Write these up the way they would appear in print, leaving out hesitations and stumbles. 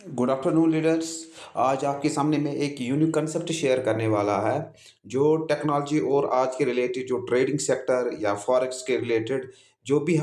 Good afternoon leaders. आज आपके सामने मैं एक यूनिक कंसेप्ट शेयर करने वाला है जो टेक्नोलॉजी और आज के रिलेटेड जो ट्रेडिंग सेक्टर या फॉरेक्स के रिलेटेड जो भी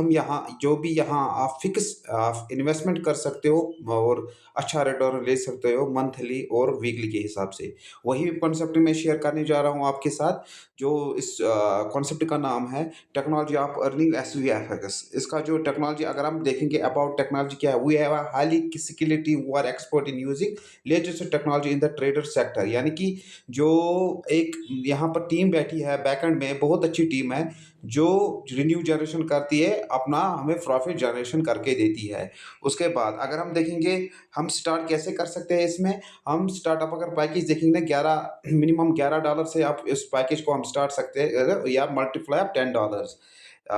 यहाँ आप फिक्स आप इन्वेस्टमेंट कर सकते हो और अच्छा रिटर्न ले सकते हो मंथली और वीकली के हिसाब से। वही कॉन्सेप्ट मैं शेयर करने जा रहा हूँ आपके साथ। जो इस कॉन्सेप्ट का नाम है technology of earning S V F x. इसका जो टेक्नोलॉजी अगर हम देखेंगे अबाउट टेक्नोलॉजी क्या है, we have a highly skilled team who are expert in using latest technology in the trader sector. यानी कि जो एक यहाँ पर टीम बैठी है बैकएंड में, बहुत अच्छी टीम है जो रिन्यू जनरेशन करती है, अपना हमें प्रॉफिट जनरेशन करके देती है। उसके बाद अगर हम देखेंगे हम स्टार्ट कैसे कर सकते हैं इसमें। हम स्टार्टअप अगर पैकेज देखेंगे ना 11 मिनिमम $11 से आप इस पैकेज को हम स्टार्ट सकते हैं या मल्टीप्लाई ऑफ $10। अ,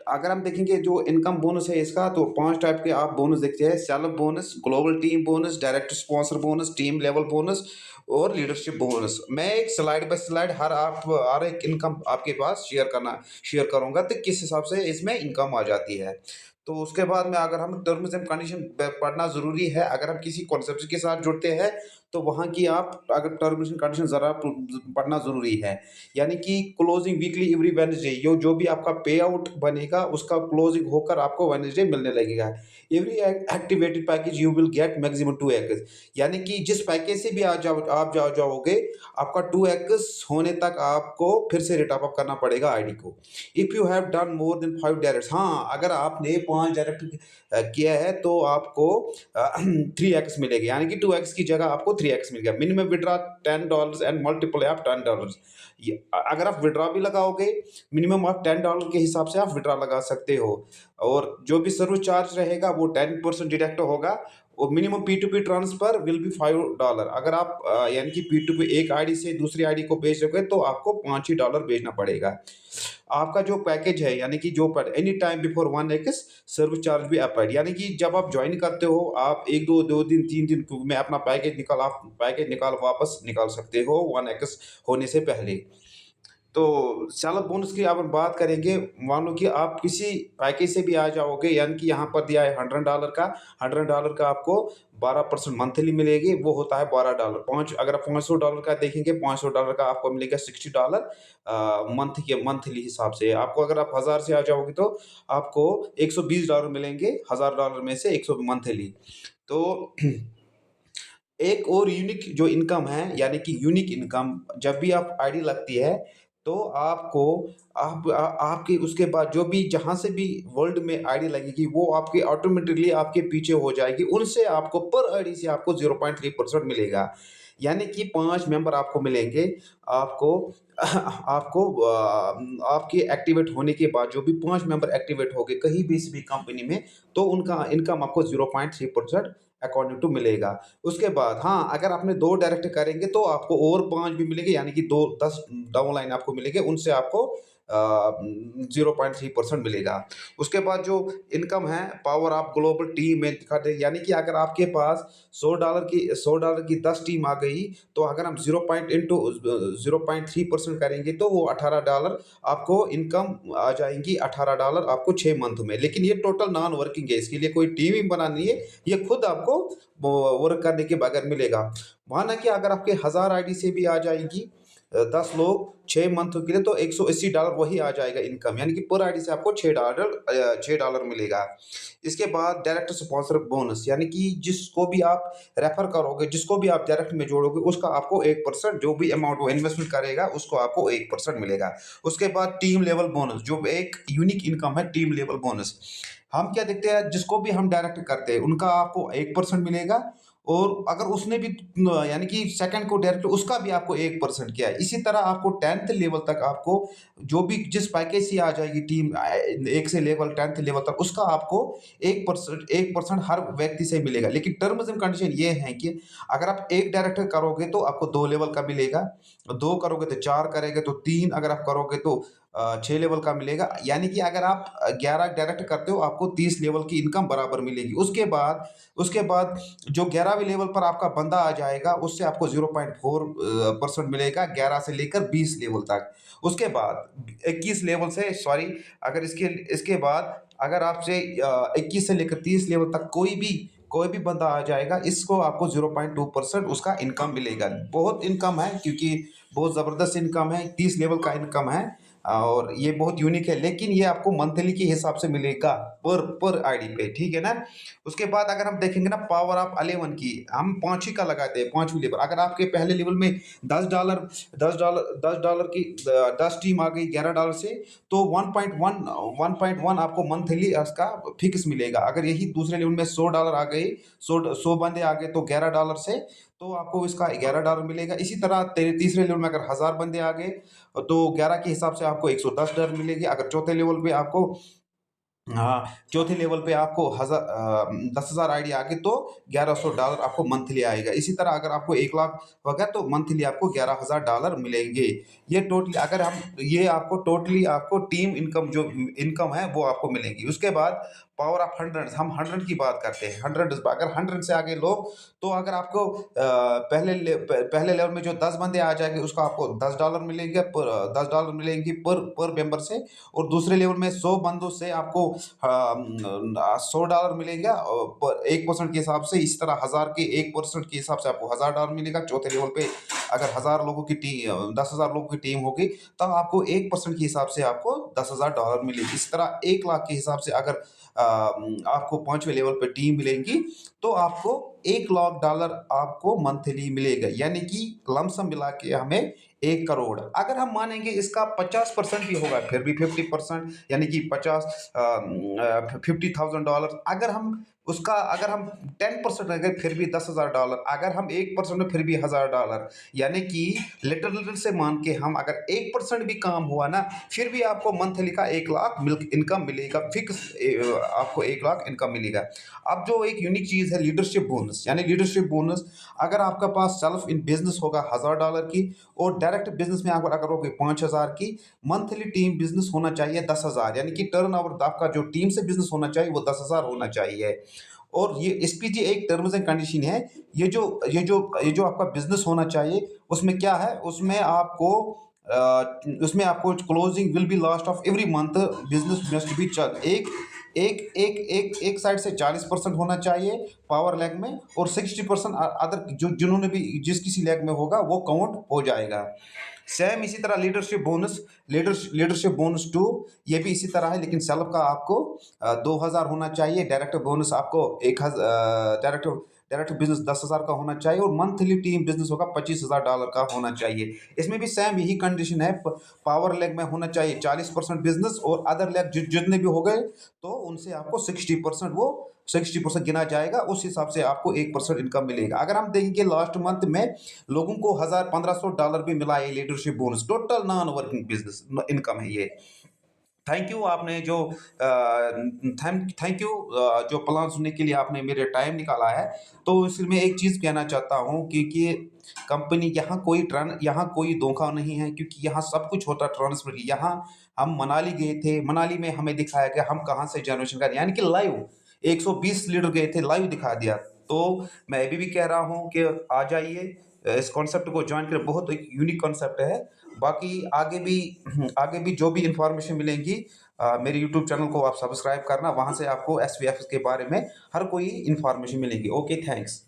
अगर हम देखेंगे जो इनकम बोनस है इसका, तो 5 टाइप के आप बोनस देखते हैं। Self bonus, global team bonus, direct sponsor bonus, team level bonus और लीडरशिप बोनस। मैं एक स्लाइड बाय स्लाइड हर एक इनकम आपके पास शेयर करूँगा तो किस हिसाब से इसमें इनकम आ जाती है। तो उसके बाद में अगर हम टर्म्स एंड कंडीशन पढ़ना ज़रूरी है। अगर हम किसी कॉन्सेप्ट के साथ जुड़ते हैं तो वहाँ की आप अगर टर्म्स एंड कंडीशन ज़रा पढ़ना ज़रूरी है। यानी कि क्लोजिंग वीकली एवरी वेडनेसडे, यो जो भी आपका पे आउट बनेगा उसका क्लोजिंग होकर आपको वेडनेसडे मिलने लगेगा। Every activated package you will get maximum 2x। यानी कि जिस पैकेज से भी आप जाओगे आपका 2x होने तक आपको फिर से रिटॉप करना पड़ेगा आईडी को। If you have done more than 5 direct, हाँ अगर आपने 5 डायरेक्ट किया है तो आपको 3x मिलेगा। यानी कि 2x की जगह आपको 3x मिल गया। Minimum withdraw $10 and multiple of $10। अगर आप विड्रॉ भी लगाओगे मिनिमम आप $10 के हिसाब से आप विड्रॉ लगा सकते हो। और जो भी सर्विस चार्ज रहेगा वो 10% डिडक्ट होगा। और minimum P to P transfer will be $5। अगर आप यानी कि पी टू पी एक आईडी से दूसरी आईडी को भेज रहे हो तो आपको $5 भेजना पड़ेगा। आपका जो पैकेज है यानी कि जो पर any time before 1x service charge भी अप्लाइड। यानी कि जब आप ज्वाइन करते हो आप एक दो दिन 3 दिन में अपना पैकेज निकाल वापस निकाल सकते हो 1x होने से पहले। तो सेल्फ बोनस की अब हम बात करेंगे। मान लो कि आप किसी पैकेज से भी आ जाओगे, यानी कि यहाँ पर दिया है $100 का। $100 का आपको 12% मंथली मिलेगी, वो होता है $12। पाँच अगर आप $500 का देखेंगे, $500 का आपको मिलेगा $60 मंथली हिसाब से। आपको अगर आप 1000 से आ जाओगे तो आपको $120 मिलेंगे, $1000 में से 100 मंथली। तो एक और यूनिक जो इनकम है, यानी कि यूनिक इनकम जब भी आप आईडी लगती है तो आपको आपकी उसके बाद जो भी जहाँ से भी वर्ल्ड में आईडी लगेगी वो आपके ऑटोमेटिकली आपके पीछे हो जाएगी। उनसे आपको पर आईडी से आपको 0.3% मिलेगा। यानी कि 5 मेंबर आपको मिलेंगे। आपको आपको आपके एक्टिवेट होने के बाद जो भी 5 मेंबर एक्टिवेट हो गए कहीं भी किसी भी कंपनी में, तो उनका इनकम आपको 0.3% अकॉर्डिंग टू मिलेगा। उसके बाद हाँ, अगर आपने 2 डायरेक्ट करेंगे तो आपको और 5 भी मिलेंगे, यानी कि 2 10 डाउन लाइन आपको मिलेंगे, उनसे आपको 0.3% मिलेगा। उसके बाद जो इनकम है पावर ऑफ ग्लोबल टीम में दिखाते हैं। यानी कि अगर आपके पास $100 की 10 टीम आ गई तो अगर हम 0.3% करेंगे तो वो $18 आपको इनकम आ जाएँगी। $18 आपको 6 मंथ में। लेकिन ये टोटल नॉन वर्किंग है, इसके लिए कोई टीम ही बनानी है, ये खुद आपको वर्क करने के बगैर मिलेगा। माना कि अगर आपके 1000 आईडी से भी आ जाएगी 10 लोग 6 मंथ के लिए तो $180 वही आ जाएगा इनकम। यानी कि पर आईडी से आपको $6 मिलेगा। इसके बाद डायरेक्ट स्पॉन्सर बोनस, यानी कि जिसको भी आप रेफर करोगे, जिसको भी आप डायरेक्ट में जोड़ोगे उसका आपको 1% जो भी अमाउंट वो इन्वेस्टमेंट करेगा उसको आपको 1% मिलेगा। उसके बाद टीम लेवल बोनस, जो एक यूनिक इनकम है टीम लेवल बोनस। हम क्या देखते हैं, जिसको भी हम डायरेक्ट करते हैं उनका आपको 1% मिलेगा। और अगर उसने भी यानी कि सेकंड को डायरेक्ट उसका भी आपको 1% किया है। इसी तरह आपको 10th लेवल तक आपको जो भी जिस पैकेज से आ जाएगी टीम 1 से लेवल 10th लेवल तक उसका आपको 1% हर व्यक्ति से मिलेगा। लेकिन टर्म्स एंड कंडीशन ये है कि अगर आप 1 डायरेक्ट करोगे तो आपको 2 लेवल का मिलेगा, 2 करोगे तो 4, करेंगे तो 3, अगर आप करोगे तो 6 लेवल का मिलेगा। यानी कि अगर आप 11 डायरेक्ट करते हो आपको 30 लेवल की इनकम बराबर मिलेगी। उसके बाद जो 11वें लेवल पर आपका बंदा आ जाएगा उससे आपको 0.4% मिलेगा 11 से लेकर 20 लेवल तक। उसके बाद 21 लेवल से सॉरी अगर इसके इसके बाद अगर आपसे 21 से लेकर 30 लेवल तक कोई भी बंदा आ जाएगा, इसको आपको 0.2% उसका इनकम मिलेगा। बहुत इनकम है, क्योंकि बहुत ज़बरदस्त इनकम है, 30 लेवल का इनकम है और ये बहुत यूनिक है, लेकिन ये आपको मंथली के हिसाब से मिलेगा पर आईडी पे, ठीक है ना? उसके बाद अगर हम देखेंगे ना पावर ऑफ 11 की, हम 5 ही का लगाते हैं, 5वीं लेवल। अगर आपके पहले लेवल में $10 $10 की 10 टीम आ गई $11 से, तो 1.1 आपको मंथली उसका फिक्स मिलेगा। अगर यही दूसरे लेवल में $100 आ गए, 100 बंदे आ गए तो $11 से, तो आपको इसका $11 मिलेगा। इसी तरह तीसरे लेवल में अगर 1000 बंदे आ गए, तो 11 के हिसाब से आपको $110 मिलेगी। अगर चौथे लेवल पे आपको हाँ, चौथे लेवल पे आपको 10,000 आईडी आ गई, तो $1100 आपको मंथली आएगा। इसी तरह अगर आपको 1 लाख हो गया, तो मंथली आपको $11,000 मिलेंगे। ये टोटली अगर हम ये आपको टोटली आपको टीम इनकम जो इनकम है वो आपको मिलेगी। उसके बाद पावर ऑफ 100, हम 100 की बात करते हैं। 100 अगर 100 से आगे लोग, तो अगर आपको पहले लेवल में जो 10 बंदे आ जाएंगे, उसको आपको $10 मिलेंगे, पर $10 मिलेंगे पर मेंबर से। और दूसरे लेवल में 100 बंदों से आपको $100 मिलेगा पर 1% के हिसाब से। इस तरह 1000 के 1% के हिसाब से आपको $1000 मिलेगा। चौथे लेवल पे अगर 1000 लोगों की टीम 10,000 लोगों की टीम होगी, तब आपको 1% के हिसाब से आपको $10,000 मिलेगी। इस तरह 1 लाख के हिसाब से अगर आपको 5वें लेवल पे टीम मिलेंगी, तो आपको $1 लाख आपको मंथली मिलेगा, यानी कि लमसम मिला के हमें 1 करोड़। अगर हम मानेंगे इसका 50% भी होगा, फिर भी 50%, यानी कि 50,000 डॉलर। अगर हम 10% अगर फिर भी $10,000, अगर हम 1% में फिर भी $1,000, यानी कि लिटिल से मान के हम अगर 1% भी काम हुआ ना, फिर भी आपको मंथली का 1 लाख इनकम मिलेगा, फिक्स आपको 1 लाख इनकम मिलेगा। अब जो एक यूनिक चीज़ है लीडरशिप बोनस, यानी लीडरशिप बोनस, अगर आपका पास सेल्फ इन बिजनेस होगा $1,000 की, और डायरेक्ट बिजनेस में अगर होगी 5,000 की, मंथली टीम बिजनेस होना चाहिए 10,000, यानी कि टर्न ओवर आपका जो टीम से बिजनेस होना चाहिए वो 10,000 होना चाहिए। और ये इसकी जो एक टर्म्स एंड कंडीशन है, ये जो आपका बिजनेस होना चाहिए, उसमें क्या है, उसमें आपको closing will be last of every month, business must be चल एक एक एक एक एक साइड से 40% होना चाहिए पावर लैग में, और 60% अदर जो जिन्होंने भी जिस किसी लैग में होगा वो काउंट हो जाएगा। सेम इसी तरह लीडरशिप बोनस टू, ये भी इसी तरह है, लेकिन सेल्फ का आपको 2,000 होना चाहिए। डायरेक्ट बोनस आपको 1,000, डायरेक्ट बिजनेस 10,000 का होना चाहिए, और मंथली टीम बिजनेस होगा $25,000 का होना चाहिए। इसमें भी सेम यही कंडीशन है, पावर लेग में होना चाहिए 40% बिजनेस, और अदर लेग जितने भी हो गए, तो उनसे आपको 60% गिना जाएगा। उस हिसाब से आपको 1% इनकम मिलेगा। अगर हम देखेंगे लास्ट मंथ में लोगों को $1,500 भी मिला है leadership bonus. Total non working business income है ये। थैंक यू, आपने जो थैंक यू जो प्लान सुनने के लिए आपने मेरे टाइम निकाला है। तो इसमें एक चीज़ कहना चाहता हूँ, क्योंकि कंपनी यहाँ कोई धोखा नहीं है, क्योंकि यहाँ सब कुछ होता है ट्रांसफर। यहाँ हम मनाली गए थे, मनाली में हमें दिखाया गया हम कहाँ से जनरेशन करें, यानी कि लाइव 120 लीटर गए थे, लाइव दिखा दिया। तो मैं अभी भी कह रहा हूँ कि आ जाइए, इस कॉन्सेप्ट को ज्वाइन करें, बहुत एक यूनिक कॉन्सेप्ट है। बाकी आगे भी जो भी इंफॉर्मेशन मिलेंगी, मेरे यूट्यूब चैनल को आप सब्सक्राइब करना, वहाँ से आपको एसवीएफ के बारे में हर कोई इंफॉर्मेशन मिलेगी। Okay, thanks.